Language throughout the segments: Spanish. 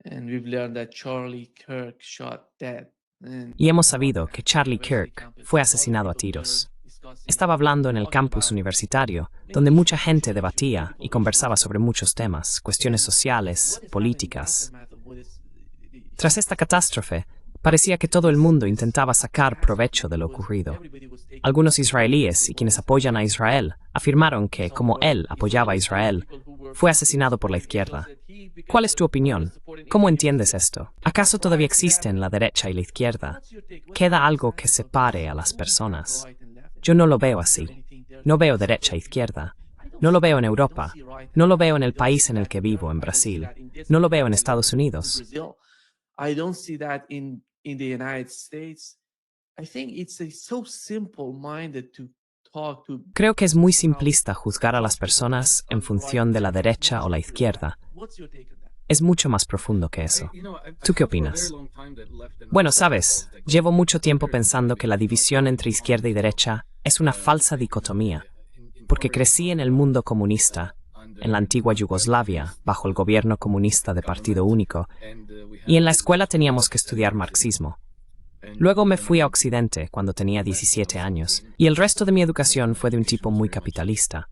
and we've learned that Charlie Kirk shot dead. Y hemos sabido que Charlie Kirk fue asesinado a tiros. Estaba hablando en el campus universitario, donde mucha gente debatía y conversaba sobre muchos temas, cuestiones sociales, políticas. Tras esta catástrofe, parecía que todo el mundo intentaba sacar provecho de lo ocurrido. Algunos israelíes y quienes apoyan a Israel afirmaron que, como él apoyaba a Israel, fue asesinado por la izquierda. ¿Cuál es tu opinión? ¿Cómo entiendes esto? ¿Acaso todavía existen la derecha y la izquierda? ¿Queda algo que separe a las personas? Yo no lo veo así. No veo derecha e izquierda. No lo veo en Europa. No lo veo en el país en el que vivo, en Brasil. No lo veo en Estados Unidos. I don't see that in the United States. I think it's so simple-minded to talk to. Creo que es muy simplista juzgar a las personas en función de la derecha o la izquierda. What's your take on that? Es mucho más profundo que eso. ¿Tú qué opinas? Bueno, sabes, llevo mucho tiempo pensando que la división entre izquierda y derecha es una falsa dicotomía, porque crecí en el mundo comunista, en la antigua Yugoslavia, bajo el gobierno comunista de partido único, y en la escuela teníamos que estudiar marxismo. Luego me fui a Occidente cuando tenía 17 años, y el resto de mi educación fue de un tipo muy capitalista.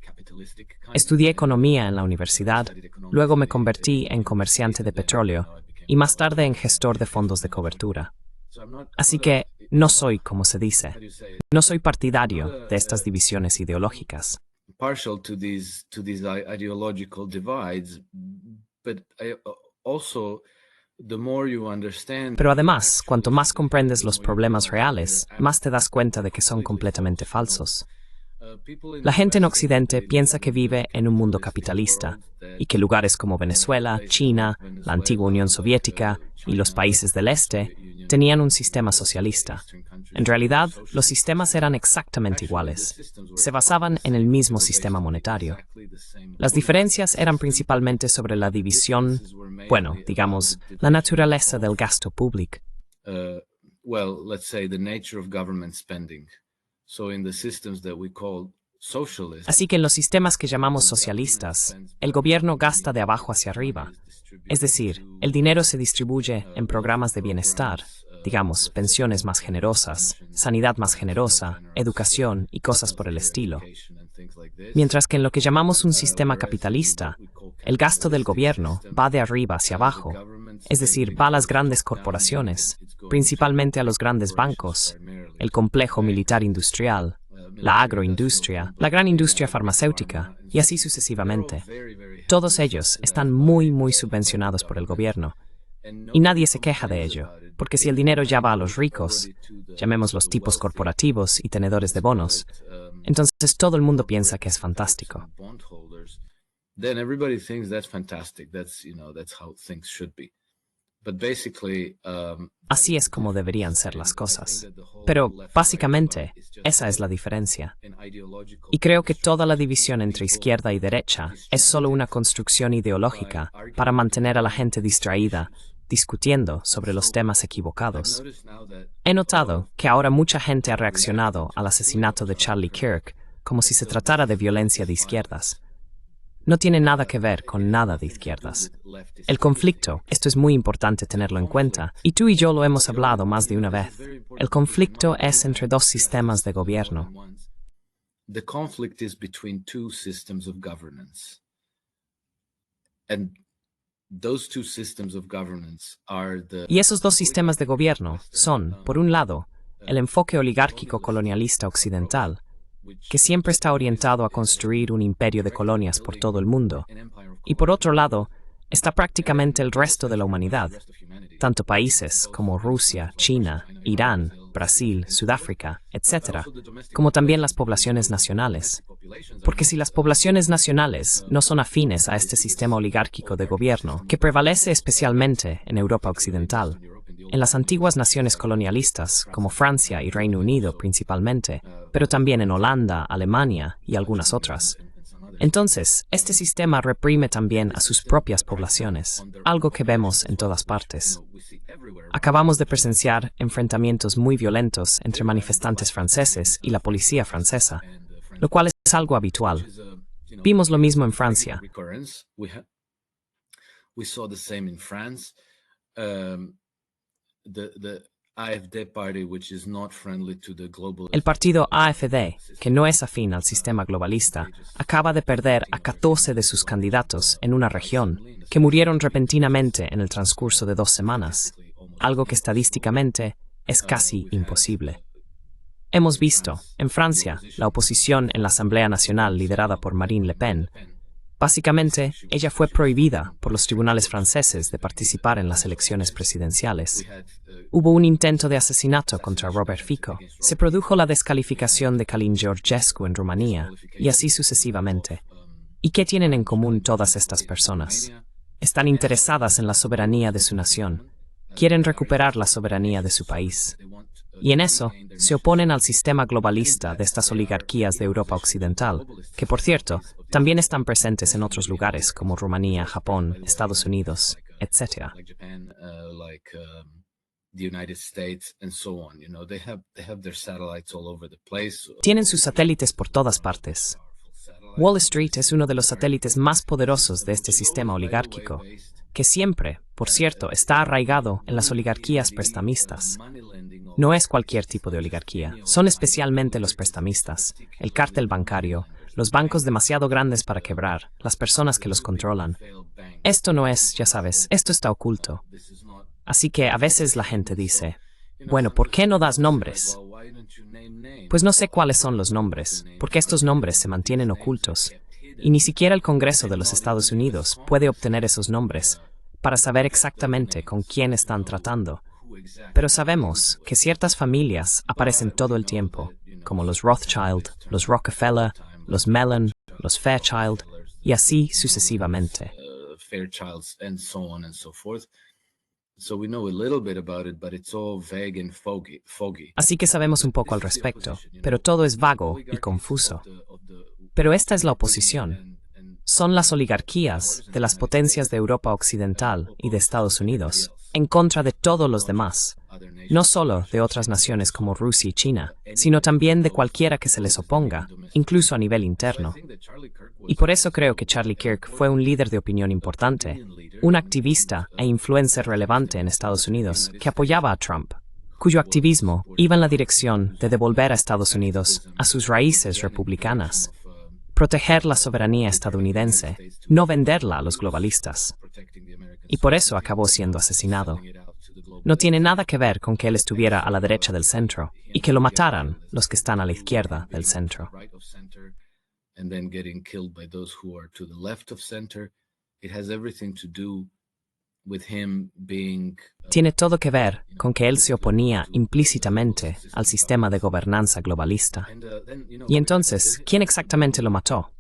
Estudié economía en la universidad, luego me convertí en comerciante de petróleo, y más tarde en gestor de fondos de cobertura. Así que no soy, como se dice, no soy partidario de estas divisiones ideológicas. Partial to these ideological divides, but I also the more you understand. Pero además, cuanto más comprendes los problemas reales, más te das cuenta de que son completamente falsos. La gente en Occidente piensa que vive en un mundo capitalista y que lugares como Venezuela, China, la antigua Unión Soviética y los países del Este tenían un sistema socialista. En realidad, los sistemas eran exactamente iguales. Se basaban en el mismo sistema monetario. Las diferencias eran principalmente sobre la división, bueno, digamos, la naturaleza del gasto público. Well, let's say the nature of government spending. So in the systems that we call socialist. Así que en los sistemas que llamamos socialistas, el gobierno gasta de abajo hacia arriba. Es decir, el dinero se distribuye en programas de bienestar, digamos, pensiones más generosas, sanidad más generosa, educación y cosas por el estilo. Mientras que en lo que llamamos un sistema capitalista, el gasto del gobierno va de arriba hacia abajo, es decir, va a las grandes corporaciones, principalmente a los grandes bancos, el complejo militar industrial, la agroindustria, la gran industria farmacéutica, y así sucesivamente. Todos ellos están muy subvencionados por el gobierno. Y nadie se queja de ello, porque si el dinero ya va a los ricos, llamemos los tipos corporativos y tenedores de bonos, entonces todo el mundo piensa que es fantástico. Then everybody thinks that's fantastic. That's how things should be. But basically, así es como deberían ser las cosas. Pero, básicamente, esa es la diferencia. Y creo que toda la división entre izquierda y derecha es solo una construcción ideológica para mantener a la gente distraída, discutiendo sobre los temas equivocados. He notado que ahora mucha gente ha reaccionado al asesinato de Charlie Kirk como si se tratara de violencia de izquierdas. No tiene nada que ver con nada de izquierdas. El conflicto, esto es muy importante tenerlo en cuenta, y tú y yo lo hemos hablado más de una vez. El conflicto es entre dos sistemas de gobierno. The conflict is between two systems of governance. And those two systems of governance are the... Y esos dos sistemas de gobierno son, por un lado, el enfoque oligárquico colonialista occidental, que siempre está orientado a construir un imperio de colonias por todo el mundo, y por otro lado, está prácticamente el resto de la humanidad, tanto países como Rusia, China, Irán, Brasil, Sudáfrica, etc., como también las poblaciones nacionales. Porque si las poblaciones nacionales no son afines a este sistema oligárquico de gobierno, que prevalece especialmente en Europa Occidental, en las antiguas naciones colonialistas, como Francia y Reino Unido principalmente, pero también en Holanda, Alemania y algunas otras. Entonces, este sistema reprime también a sus propias poblaciones, algo que vemos en todas partes. Acabamos de presenciar enfrentamientos muy violentos entre manifestantes franceses y la policía francesa, lo cual es algo habitual. Vimos lo mismo en Francia. We saw the same in France. the AfD party, which is not friendly to the global. El partido AfD, que no es afín al sistema globalista, acaba de perder a 14 de sus candidatos en una región que murieron repentinamente en el transcurso de 2 semanas, algo que estadísticamente es casi imposible. Hemos visto, en Francia, la oposición en la Asamblea Nacional liderada por Marine Le Pen. Básicamente, ella fue prohibida por los tribunales franceses de participar en las elecciones presidenciales. Hubo un intento de asesinato contra Robert Fico. Se produjo la descalificación de Călin Georgescu en Rumanía, y así sucesivamente. ¿Y qué tienen en común todas estas personas? Están interesadas en la soberanía de su nación. Quieren recuperar la soberanía de su país. Y en eso, se oponen al sistema globalista de estas oligarquías de Europa Occidental, que por cierto, también están presentes en otros lugares como Rumanía, Japón, Estados Unidos, etc. Tienen sus satélites por todas partes. Wall Street es uno de los satélites más poderosos de este sistema oligárquico, que siempre, por cierto, está arraigado en las oligarquías prestamistas. No es cualquier tipo de oligarquía, son especialmente los prestamistas, el cártel bancario, los bancos demasiado grandes para quebrar, las personas que los controlan. Esto no es, ya sabes, esto está oculto. Así que a veces la gente dice, bueno, ¿por qué no das nombres? Pues no sé cuáles son los nombres, porque estos nombres se mantienen ocultos, y ni siquiera el Congreso de los Estados Unidos puede obtener esos nombres para saber exactamente con quién están tratando. Pero sabemos que ciertas familias aparecen todo el tiempo, como los Rothschild, los Rockefeller, los Mellon, los Fairchild, y así sucesivamente. Así que sabemos un poco al respecto, pero todo es vago y confuso. Pero esta es la oposición. Son las oligarquías de las potencias de Europa Occidental y de Estados Unidos, en contra de todos los demás, no solo de otras naciones como Rusia y China, sino también de cualquiera que se les oponga, incluso a nivel interno. Y por eso creo que Charlie Kirk fue un líder de opinión importante, un activista e influencer relevante en Estados Unidos que apoyaba a Trump, cuyo activismo iba en la dirección de devolver a Estados Unidos a sus raíces republicanas, proteger la soberanía estadounidense, no venderla a los globalistas. Y por eso acabó siendo asesinado. No tiene nada que ver con que él estuviera a la derecha del centro y que lo mataran los que están a la izquierda del centro. Tiene todo que ver con que él se oponía implícitamente al sistema de gobernanza globalista. Y entonces, ¿quién exactamente lo mató?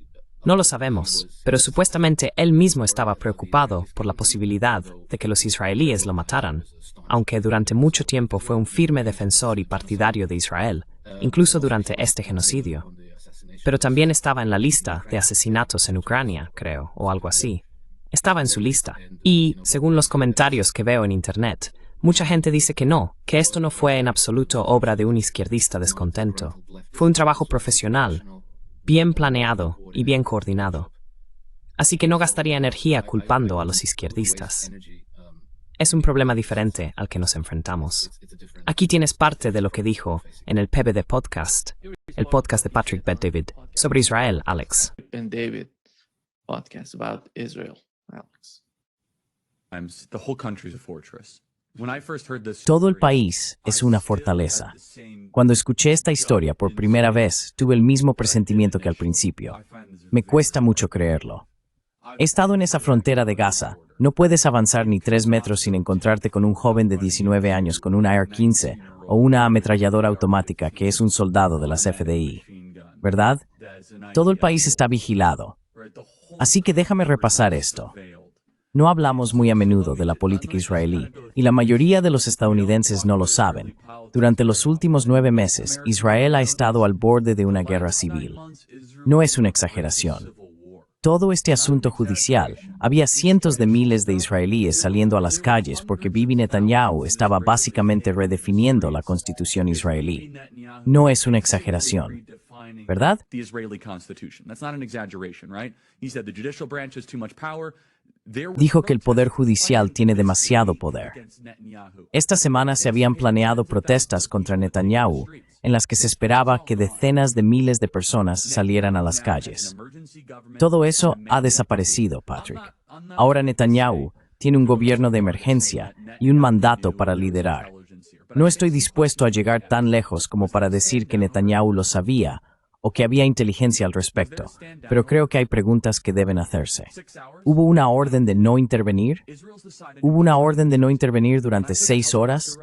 No lo sabemos, pero supuestamente él mismo estaba preocupado por la posibilidad de que los israelíes lo mataran, aunque durante mucho tiempo fue un firme defensor y partidario de Israel, incluso durante este genocidio. Pero también estaba en la lista de asesinatos en Ucrania, creo, o algo así. Estaba en su lista. Y, según los comentarios que veo en Internet, mucha gente dice que no, que esto no fue en absoluto obra de un izquierdista descontento. Fue un trabajo profesional, bien planeado y bien coordinado. Así que no gastaría energía culpando a los izquierdistas. Es un problema diferente al que nos enfrentamos. Aquí tienes parte de lo que dijo en el PBD Podcast, el podcast de Patrick Bet-David, sobre Israel, Alex. Ben David podcast about Israel, Alex. The whole country is a fortress. Todo el país es una fortaleza. Cuando escuché esta historia por primera vez, tuve el mismo presentimiento que al principio. Me cuesta mucho creerlo. He estado en esa frontera de Gaza. No puedes avanzar ni 3 metros sin encontrarte con un joven de 19 años con una AR-15 o una ametralladora automática que es un soldado de las FDI. ¿Verdad? Todo el país está vigilado. Así que déjame repasar esto. No hablamos muy a menudo de la política israelí, y la mayoría de los estadounidenses no lo saben. Durante los últimos 9 meses, Israel ha estado al borde de una guerra civil. No es una exageración. Todo este asunto judicial, había cientos de miles de israelíes saliendo a las calles porque Bibi Netanyahu estaba básicamente redefiniendo la constitución israelí. No es una exageración. ¿verdad? the Israeli Constitution. That's not an exaggeration, right? He said the judicial branch has too much power. Dijo que el Poder Judicial tiene demasiado poder. Esta semana se habían planeado protestas contra Netanyahu, en las que se esperaba que decenas de miles de personas salieran a las calles. Todo eso ha desaparecido, Patrick. Ahora Netanyahu tiene un gobierno de emergencia y un mandato para liderar. No estoy dispuesto a llegar tan lejos como para decir que Netanyahu lo sabía o que había inteligencia al respecto, pero creo que hay preguntas que deben hacerse. ¿Hubo una orden de no intervenir? ¿Hubo una orden de no intervenir durante 6 horas?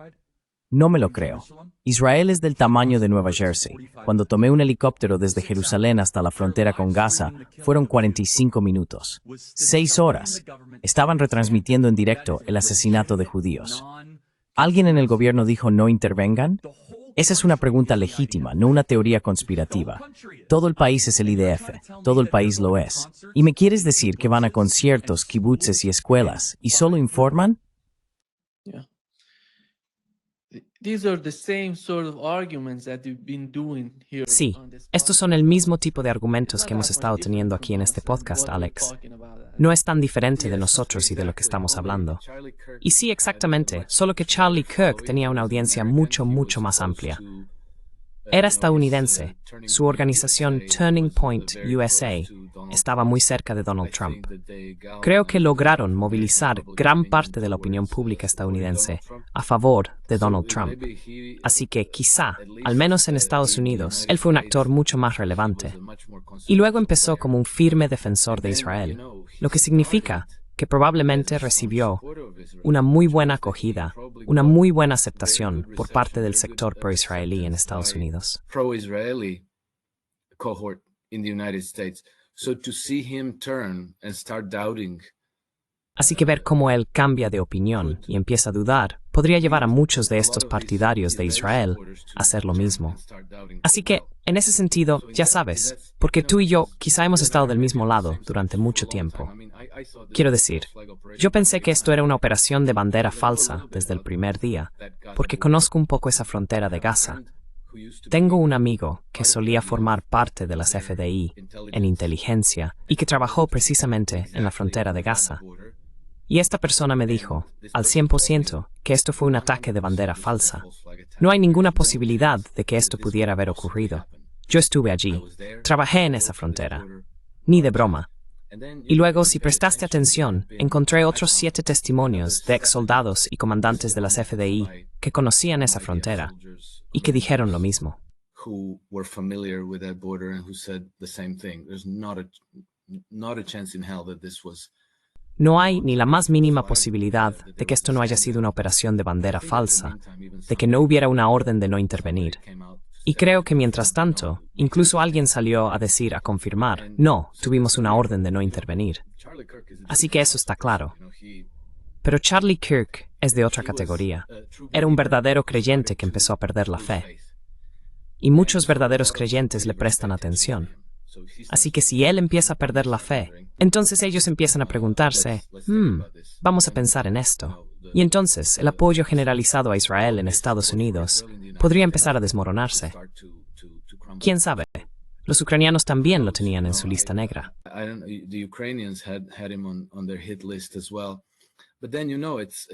No me lo creo. Israel es del tamaño de Nueva Jersey. Cuando tomé un helicóptero desde Jerusalén hasta la frontera con Gaza, fueron 45 minutos. 6 horas. Estaban retransmitiendo en directo el asesinato de judíos. ¿Alguien en el gobierno dijo no intervengan? Esa es una pregunta legítima, no una teoría conspirativa. Todo el país es el IDF, todo el país lo es. ¿Y me quieres decir que van a conciertos, kibutzes y escuelas y solo informan? Yeah. These are the same sort of arguments that we've been doing here. Sí, on this estos podcast. son el mismo tipo de argumentos que hemos estado teniendo aquí en este podcast, Alex. No es tan diferente de nosotros y de lo que estamos hablando. Y sí, exactamente, solo que Charlie Kirk tenía una audiencia mucho, mucho más amplia. Era estadounidense. Su organización Turning Point USA estaba muy cerca de Donald Trump. Creo que lograron movilizar gran parte de la opinión pública estadounidense a favor de Donald Trump. Así que quizá, al menos en Estados Unidos, él fue un actor mucho más relevante. Y luego empezó como un firme defensor de Israel, lo que significa que probablemente recibió una muy buena acogida, una muy buena aceptación por parte del sector pro-israelí en Estados Unidos. Pro-Israeli cohort in the United States. So to see him turn and start doubting. Así que ver cómo él cambia de opinión y empieza a dudar podría llevar a muchos de estos partidarios de Israel a hacer lo mismo. Así que, en ese sentido, ya sabes, porque tú y yo quizá hemos estado del mismo lado durante mucho tiempo. Quiero decir, yo pensé que esto era una operación de bandera falsa desde el primer día, porque conozco un poco esa frontera de Gaza. Tengo un amigo que solía formar parte de las FDI en inteligencia y que trabajó precisamente en la frontera de Gaza. Y esta persona me dijo, al 100%, que esto fue un ataque de bandera falsa. No hay ninguna posibilidad de que esto pudiera haber ocurrido. Yo estuve allí, trabajé en esa frontera. Ni de broma. Y luego, si prestaste atención, encontré otros 7 testimonios de ex soldados y comandantes de las FDI que conocían esa frontera y que dijeron lo mismo. Who were familiar with that border and who said the same thing. There's not a chance in hell that this was. No hay ni la más mínima posibilidad de que esto no haya sido una operación de bandera falsa, de que no hubiera una orden de no intervenir. Y creo que mientras tanto, incluso alguien salió a decir, a confirmar, no, tuvimos una orden de no intervenir. Así que eso está claro. Pero Charlie Kirk es de otra categoría. Era un verdadero creyente que empezó a perder la fe. Y muchos verdaderos creyentes le prestan atención. Así que si él empieza a perder la fe, entonces ellos empiezan a preguntarse, vamos a pensar en esto. Y entonces el apoyo generalizado a Israel en Estados Unidos podría empezar a desmoronarse. ¿Quién sabe? Los ucranianos también lo tenían en su lista negra. The Ukrainians had him on their hit list as well. But then it's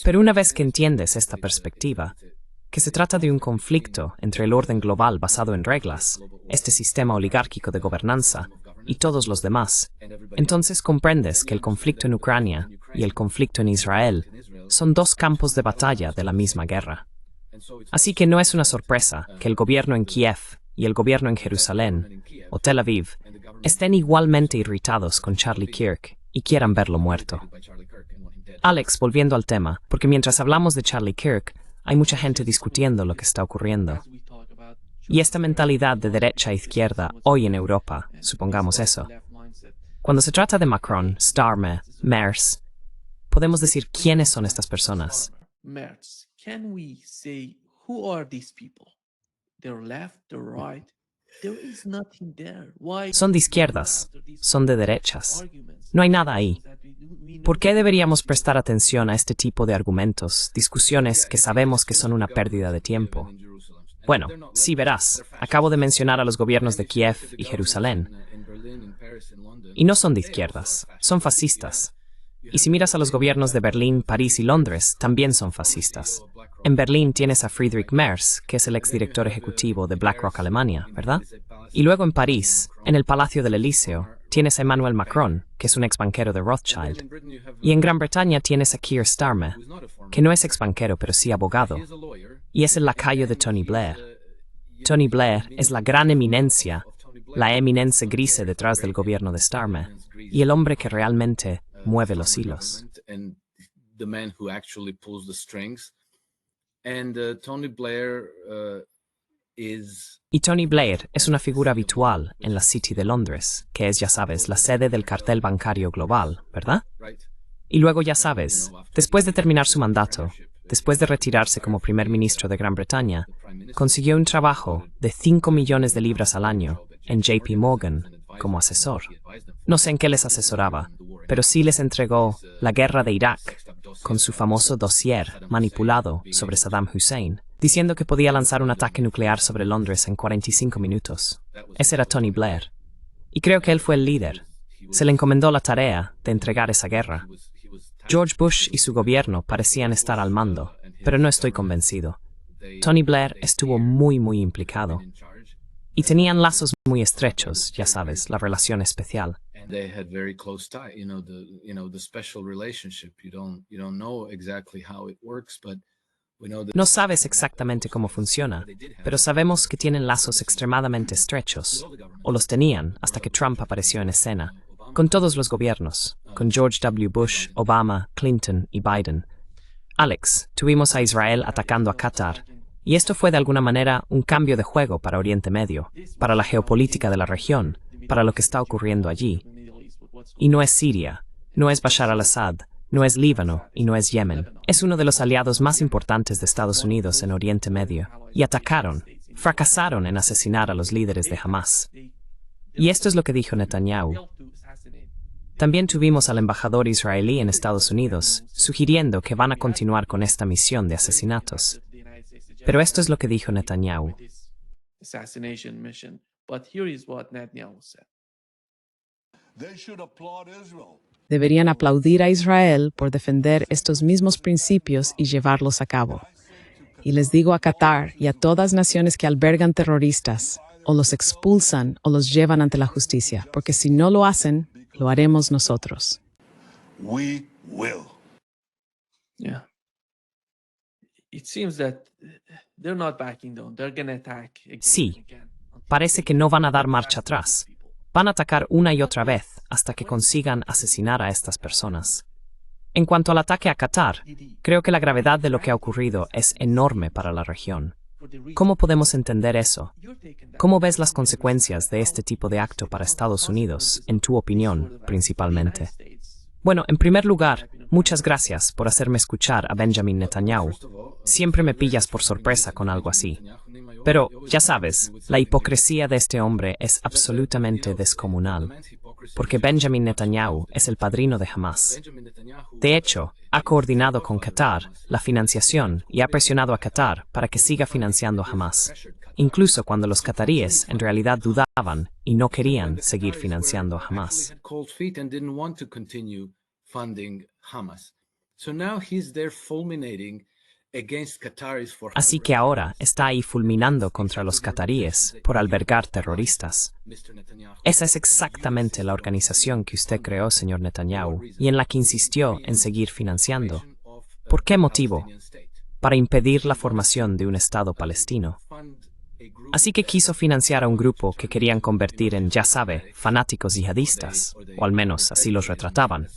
Pero una vez que entiendes esta perspectiva, que se trata de un conflicto entre el orden global basado en reglas, este sistema oligárquico de gobernanza, y todos los demás, entonces comprendes que el conflicto en Ucrania y el conflicto en Israel son 2 campos de batalla de la misma guerra. Así que no es una sorpresa que el gobierno en Kiev y el gobierno en Jerusalén, o Tel Aviv, estén igualmente irritados con Charlie Kirk y quieran verlo muerto. Alex, volviendo al tema, porque mientras hablamos de Charlie Kirk, hay mucha gente discutiendo lo que está ocurriendo. Y esta mentalidad de derecha e izquierda hoy en Europa, supongamos eso. Cuando se trata de Macron, Starmer, Merz, podemos decir quiénes son estas personas. Merz, can we say who are these people? They're left, they're right. There is nothing there. Why Son de izquierdas, son de derechas. No hay nada ahí. ¿Por qué deberíamos prestar atención a este tipo de argumentos, discusiones que sabemos que son una pérdida de tiempo? Bueno, sí verás, acabo de mencionar a los gobiernos de Kiev y Jerusalén. Y no son de izquierdas, son fascistas. Y si miras a los gobiernos de Berlín, París y Londres, también son fascistas. En Berlín tienes a Friedrich Merz, que es el exdirector ejecutivo de BlackRock Alemania, ¿verdad? Y luego en París, en el Palacio del Elíseo, tienes a Emmanuel Macron, que es un exbanquero de Rothschild. Y en Gran Bretaña tienes a Keir Starmer, que no es exbanquero pero sí abogado, y es el lacayo de Tony Blair. Tony Blair es la gran eminencia, la eminencia grise detrás del gobierno de Starmer, y el hombre que realmente mueve los hilos. Y Tony Blair es una figura habitual en la City de Londres, que es, ya sabes, la sede del cartel bancario global, ¿verdad? Y luego, ya sabes, después de terminar su mandato, después de retirarse como primer ministro de Gran Bretaña, consiguió un trabajo de 5 millones de libras al año en JP Morgan como asesor. No sé en qué les asesoraba, pero sí les entregó la guerra de Irak con su famoso dossier manipulado sobre Saddam Hussein, diciendo que podía lanzar un ataque nuclear sobre Londres en 45 minutos. Ese era Tony Blair. Y creo que él fue el líder. Se le encomendó la tarea de entregar esa guerra. George Bush y su gobierno parecían estar al mando, pero no estoy convencido. Tony Blair estuvo muy implicado. Y tenían lazos muy estrechos, ya sabes, la relación especial. They had very close tie, the special relationship. You don't know exactly how it works, but we know that. No sabes exactamente cómo funciona, pero sabemos que tienen lazos extremadamente estrechos, o los tenían hasta que Trump apareció en escena, con todos los gobiernos, con George W. Bush, Obama, Clinton y Biden. Alex, tuvimos a Israel atacando a Qatar, y esto fue de alguna manera un cambio de juego para Oriente Medio, para la geopolítica de la región, para lo que está ocurriendo allí. Y no es Siria, no es Bashar al-Assad, no es Líbano y no es Yemen. Es uno de los aliados más importantes de Estados Unidos en Oriente Medio. Y atacaron, fracasaron en asesinar a los líderes de Hamas. Y esto es lo que dijo Netanyahu. También tuvimos al embajador israelí en Estados Unidos, sugiriendo que van a continuar con esta misión de asesinatos. Pero esto es lo que dijo Netanyahu. Deberían aplaudir a Israel por defender estos mismos principios y llevarlos a cabo. Y les digo a Qatar y a todas naciones que albergan terroristas, o los expulsan o los llevan ante la justicia, porque si no lo hacen, lo haremos nosotros. We will. Yeah. It seems that they're not backing down. They're going to attack again Sí, and again. parece que no van a dar marcha atrás. Van a atacar una y otra vez hasta que consigan asesinar a estas personas. En cuanto al ataque a Qatar, creo que la gravedad de lo que ha ocurrido es enorme para la región. ¿Cómo podemos entender eso? ¿Cómo ves las consecuencias de este tipo de acto para Estados Unidos, en tu opinión, principalmente? Bueno, en primer lugar, muchas gracias por hacerme escuchar a Benjamin Netanyahu. Siempre me pillas por sorpresa con algo así. Pero, ya sabes, la hipocresía de este hombre es absolutamente descomunal, porque Benjamin Netanyahu es el padrino de Hamas. De hecho, ha coordinado con Qatar la financiación y ha presionado a Qatar para que siga financiando a Hamas, incluso cuando los qataríes en realidad dudaban y no querían seguir financiando a Hamas. Así que ahora está ahí fulminando contra los qataríes por albergar terroristas. Esa es exactamente la organización que usted creó, señor Netanyahu, y en la que insistió en seguir financiando. ¿Por qué motivo? Para impedir la formación de un Estado palestino. Así que quiso financiar a un grupo que querían convertir en, ya sabe, fanáticos yihadistas, o al menos así los retrataban.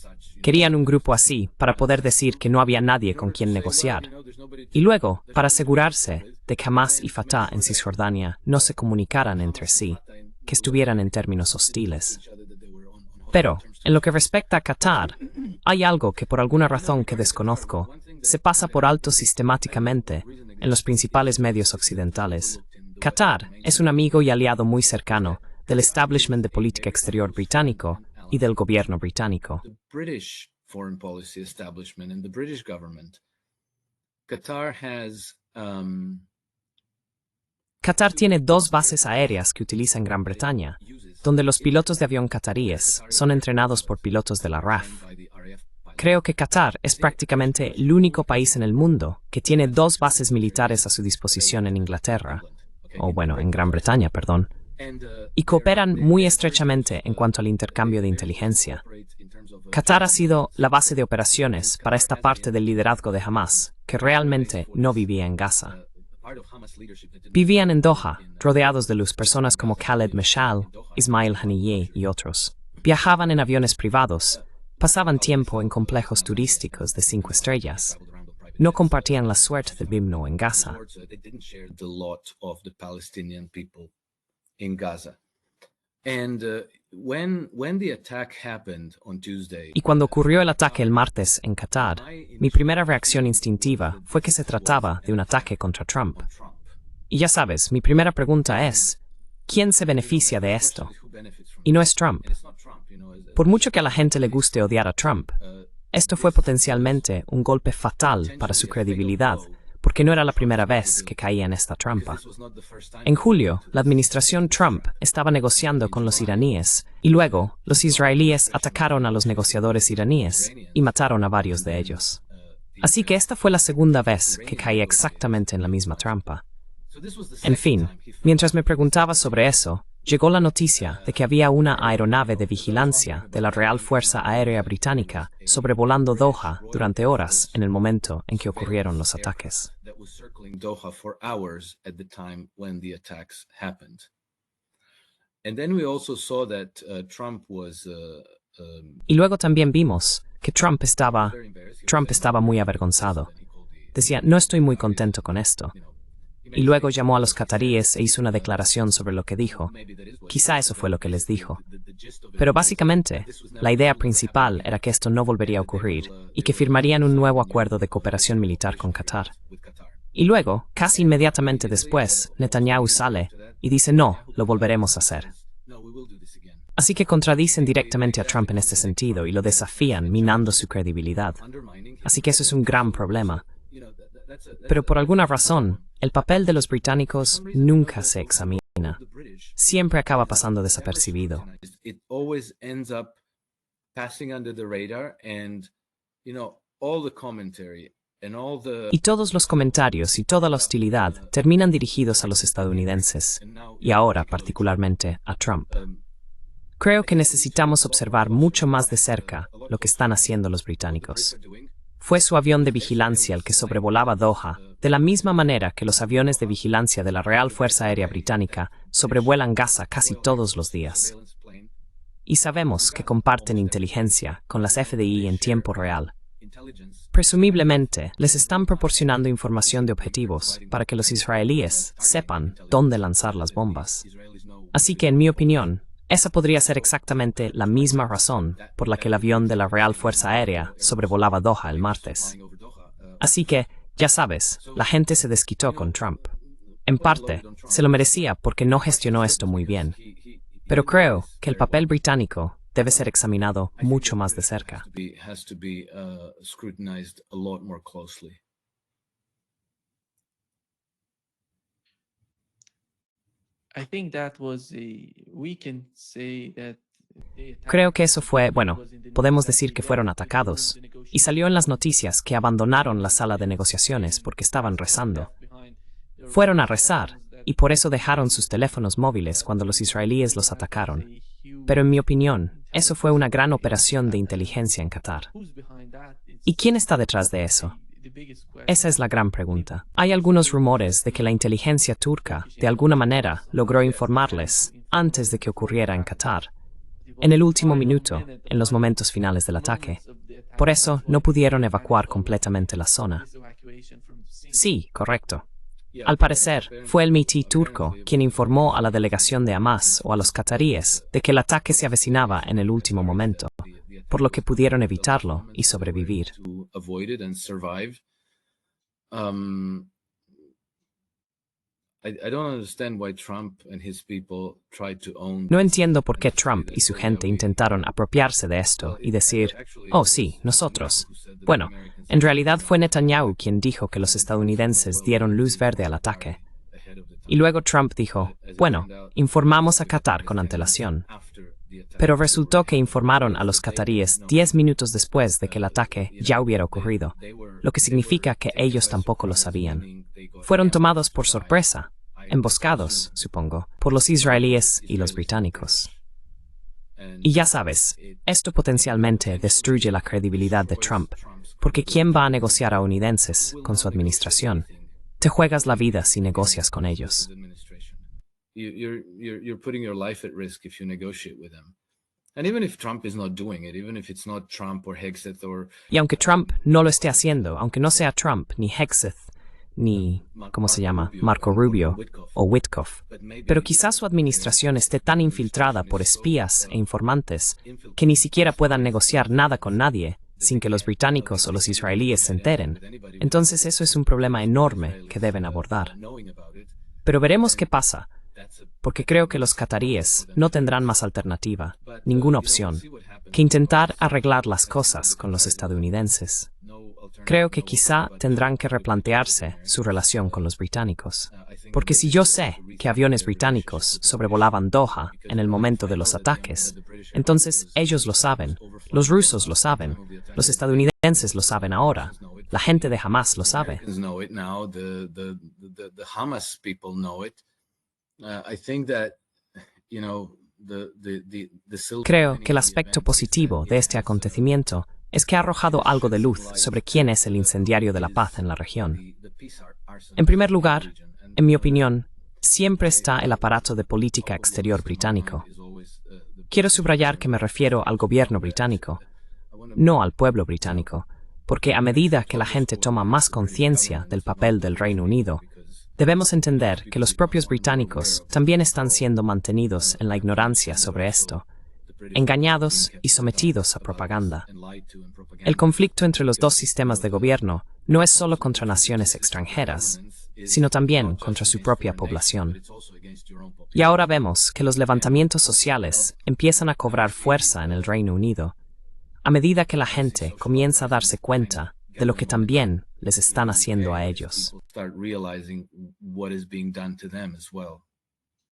Querían un grupo así para poder decir que no había nadie con quien negociar. Y luego, para asegurarse de que Hamas y Fatah en Cisjordania no se comunicaran entre sí, que estuvieran en términos hostiles. Pero, en lo que respecta a Qatar, hay algo que por alguna razón que desconozco, se pasa por alto sistemáticamente en los principales medios occidentales. Qatar es un amigo y aliado muy cercano del establishment de política exterior británico y del gobierno británico. British foreign policy establishment and the British government. Qatar has Qatar tiene 2 bases aéreas que utiliza en Gran Bretaña, donde los pilotos de avión qataríes son entrenados por pilotos de la RAF. Creo que Qatar es prácticamente el único país en el mundo que tiene 2 bases militares a su disposición en Inglaterra, o bueno, en Gran Bretaña, perdón, y cooperan muy estrechamente en cuanto al intercambio de inteligencia. Qatar ha sido la base de operaciones para esta parte del liderazgo de Hamas, que realmente no vivía en Gaza. Vivían en Doha, rodeados de luz personas como Khaled Mashal, Ismail Haniyeh y otros. Viajaban en aviones privados, pasaban tiempo en complejos turísticos de 5 estrellas. No compartían la suerte del Bimno en Gaza. Y cuando ocurrió el ataque el martes en Qatar, mi primera reacción instintiva fue que se trataba de un ataque contra Trump. Y ya sabes, mi primera pregunta es, ¿quién se beneficia de esto? Y no es Trump. Por mucho que a la gente le guste odiar a Trump, esto fue potencialmente un golpe fatal para su credibilidad, porque no era la primera vez que caía en esta trampa. En julio, la administración Trump estaba negociando con los iraníes, y luego los israelíes atacaron a los negociadores iraníes y mataron a varios de ellos. Así que esta fue la segunda vez que caía exactamente en la misma trampa. En fin, mientras me preguntaba sobre eso, llegó la noticia de que había una aeronave de vigilancia de la Real Fuerza Aérea Británica sobrevolando Doha durante horas en el momento en que ocurrieron los ataques. Y luego también vimos que Trump estaba muy avergonzado. Decía, no estoy muy contento con esto. Y luego llamó a los qataríes e hizo una declaración sobre lo que dijo. Quizá eso fue lo que les dijo. Pero básicamente, la idea principal era que esto no volvería a ocurrir y que firmarían un nuevo acuerdo de cooperación militar con Qatar. Y luego, casi inmediatamente después, Netanyahu sale y dice no, lo volveremos a hacer. Así que contradicen directamente a Trump en este sentido y lo desafían, minando su credibilidad. Así que eso es un gran problema. Pero por alguna razón, el papel de los británicos nunca se examina. Siempre acaba pasando desapercibido. Y todos los comentarios y toda la hostilidad terminan dirigidos a los estadounidenses, y ahora particularmente a Trump. Creo que necesitamos observar mucho más de cerca lo que están haciendo los británicos. Fue su avión de vigilancia el que sobrevolaba Doha, de la misma manera que los aviones de vigilancia de la Real Fuerza Aérea Británica sobrevuelan Gaza casi todos los días. Y sabemos que comparten inteligencia con las FDI en tiempo real. Presumiblemente, les están proporcionando información de objetivos para que los israelíes sepan dónde lanzar las bombas. Así que, en mi opinión, esa podría ser exactamente la misma razón por la que el avión de la Real Fuerza Aérea sobrevolaba Doha el martes. Así que, ya sabes, la gente se desquitó con Trump. En parte, se lo merecía porque no gestionó esto muy bien. Pero creo que el papel británico debe ser examinado mucho más de cerca. Creo que eso fue, bueno, podemos decir que fueron atacados. Y salió en las noticias que abandonaron la sala de negociaciones porque estaban rezando. Fueron a rezar, y por eso dejaron sus teléfonos móviles cuando los israelíes los atacaron. Pero en mi opinión, eso fue una gran operación de inteligencia en Qatar. ¿Y quién está detrás de eso? Esa es la gran pregunta. Hay algunos rumores de que la inteligencia turca, de alguna manera, logró informarles, antes de que ocurriera en Qatar, en el último minuto, en los momentos finales del ataque. Por eso, no pudieron evacuar completamente la zona. Sí, correcto. Al parecer, fue el MIT turco quien informó a la delegación de Hamas o a los qataríes de que el ataque se avecinaba en el último momento, por lo que pudieron evitarlo y sobrevivir. No entiendo por qué Trump y su gente intentaron apropiarse de esto y decir, oh sí, nosotros. Bueno, en realidad fue Netanyahu quien dijo que los estadounidenses dieron luz verde al ataque. Y luego Trump dijo, bueno, informamos a Qatar con antelación. Pero resultó que informaron a los qataríes 10 minutos después de que el ataque ya hubiera ocurrido, lo que significa que ellos tampoco lo sabían. Fueron tomados por sorpresa, emboscados, supongo, por los israelíes y los británicos. Y ya sabes, esto potencialmente destruye la credibilidad de Trump, porque ¿quién va a negociar estadounidenses con su administración? Te juegas la vida si negocias con ellos. You're putting your life at risk if you negotiate with them. And even if Trump is not doing it, even if it's not Trump or Hegseth or... Y aunque Trump no lo esté haciendo, aunque no sea Trump, ni Hegseth, ni, ¿cómo se llama?, Marco Rubio o Witkoff, pero quizás su administración esté tan infiltrada por espías e informantes que ni siquiera puedan negociar nada con nadie sin que los británicos o los israelíes se enteren. Entonces eso es un problema enorme que deben abordar. Pero veremos qué pasa, porque creo que los qataríes no tendrán más alternativa, ninguna opción, que intentar arreglar las cosas con los estadounidenses. Creo que quizá tendrán que replantearse su relación con los británicos. Porque si yo sé que aviones británicos sobrevolaban Doha en el momento de los ataques, entonces ellos lo saben, los rusos lo saben, los estadounidenses lo saben ahora, la gente de Hamas lo sabe. Creo que el aspecto positivo de este acontecimiento es que ha arrojado algo de luz sobre quién es el incendiario de la paz en la región. En primer lugar, en mi opinión, siempre está el aparato de política exterior británico. Quiero subrayar que me refiero al gobierno británico, no al pueblo británico, porque a medida que la gente toma más conciencia del papel del Reino Unido, debemos entender que los propios británicos también están siendo mantenidos en la ignorancia sobre esto, engañados y sometidos a propaganda. El conflicto entre los dos sistemas de gobierno no es solo contra naciones extranjeras, sino también contra su propia población. Y ahora vemos que los levantamientos sociales empiezan a cobrar fuerza en el Reino Unido, a medida que la gente comienza a darse cuenta de lo que también les están haciendo a ellos.